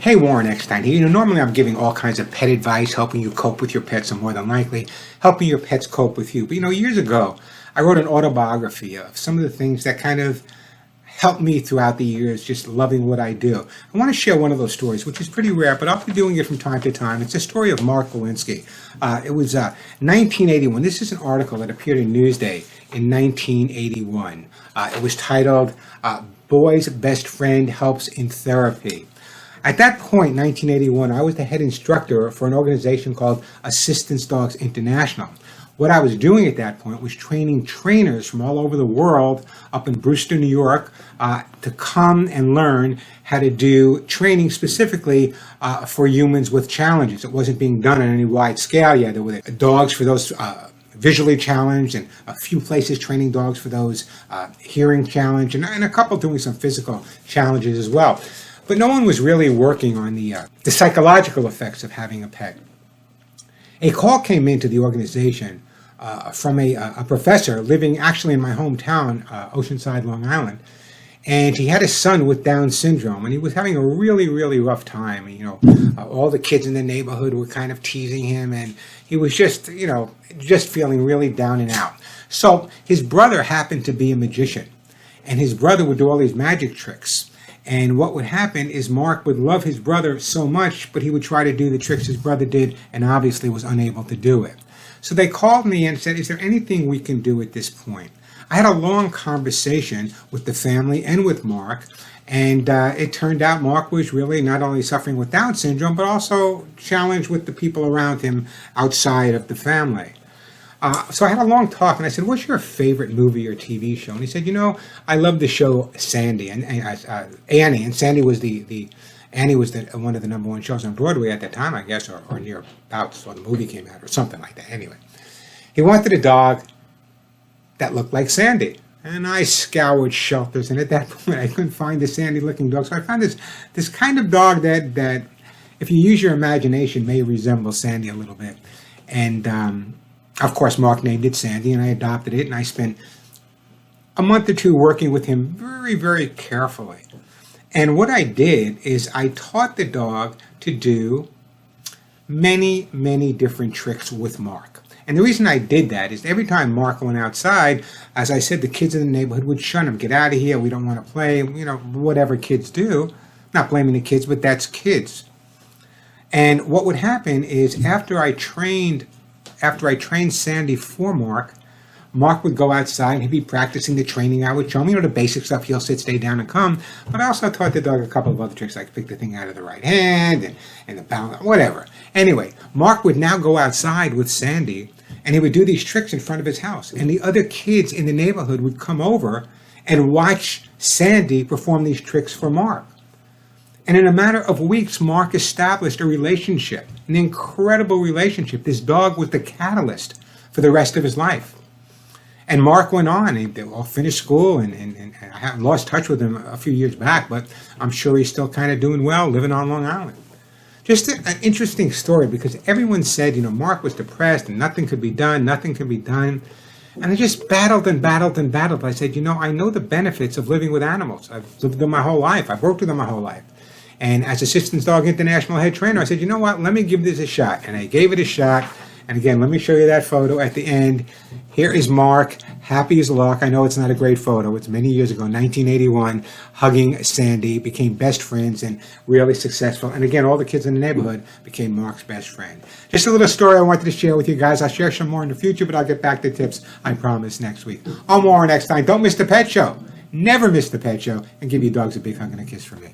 Hey, Warren Eckstein here. Normally I'm giving all kinds of pet advice, helping you cope with your pets, or more than likely, helping your pets cope with you. But years ago, I wrote an autobiography of some of the things that kind of helped me throughout the years, just loving what I do. I want to share one of those stories, which is pretty rare, but I'll be doing it from time to time. It's a story of Mark Walensky. It was 1981. This is an article that appeared in Newsday in 1981. It was titled, Boy's Best Friend Helps in Therapy. At that point, 1981, I was the head instructor for an organization called Assistance Dogs International. What I was doing at that point was training trainers from all over the world up in Brewster, New York, to come and learn how to do training specifically for humans with challenges. It wasn't being done on any wide scale yet. There were dogs for those visually challenged, and a few places training dogs for those hearing challenged, and a couple doing some physical challenges as well. But no one was really working on the psychological effects of having a pet. A call came into the organization from a professor living actually in my hometown, Oceanside, Long Island. And he had a son with Down syndrome, and he was having a really, really rough time. All the kids in the neighborhood were kind of teasing him, and he was just feeling really down and out. So his brother happened to be a magician, and his brother would do all these magic tricks. And what would happen is Mark would love his brother so much, but he would try to do the tricks his brother did and obviously was unable to do it. So they called me and said, is there anything we can do at this point? I had a long conversation with the family and with Mark, and it turned out Mark was really not only suffering with Down syndrome, but also challenged with the people around him outside of the family. So I had a long talk, and I said, what's your favorite movie or TV show? And he said, I love the show Sandy, and Annie, and Sandy was Annie was one of the number one shows on Broadway at that time, I guess, or near about, so the movie came out, or something like that. Anyway, he wanted a dog that looked like Sandy, and I scoured shelters, and at that point, I couldn't find a Sandy-looking dog, so I found this kind of dog that, if you use your imagination, may resemble Sandy a little bit, and of course, Mark named it Sandy, and I adopted it, and I spent a month or two working with him very, very carefully. And what I did is I taught the dog to do many, many different tricks with Mark. And the reason I did that is every time Mark went outside, as I said, the kids in the neighborhood would shun him. Get out of here, we don't want to play, whatever kids do. Not blaming the kids, but that's kids. And what would happen is after I trained Sandy for Mark, Mark would go outside and he'd be practicing the training I would show him. The basic stuff, he'll sit, stay down, and come. But I also taught the dog a couple of other tricks, like pick the thing out of the right hand and the balance, whatever. Anyway, Mark would now go outside with Sandy, and he would do these tricks in front of his house. And the other kids in the neighborhood would come over and watch Sandy perform these tricks for Mark. And in a matter of weeks, Mark established a relationship, an incredible relationship. This dog was the catalyst for the rest of his life. And Mark went on, and they all finished school, and I haven't lost touch with him a few years back, but I'm sure he's still kind of doing well, living on Long Island. Just an interesting story, because everyone said, Mark was depressed, and nothing could be done. And I just battled and battled and battled. I said, I know the benefits of living with animals. I've lived with them my whole life. I've worked with them my whole life. And as Assistance Dog International head trainer, I said, let me give this a shot. And I gave it a shot. And again, let me show you that photo at the end. Here is Mark, happy as lark. I know it's not a great photo. It's many years ago, 1981, hugging Sandy, became best friends and really successful. And again, all the kids in the neighborhood became Mark's best friend. Just a little story I wanted to share with you guys. I'll share some more in the future, but I'll get back to tips, I promise, next week. I'm Warren Eckstein. Don't miss the pet show. Never miss the pet show. And give your dogs a big hug and a kiss from me.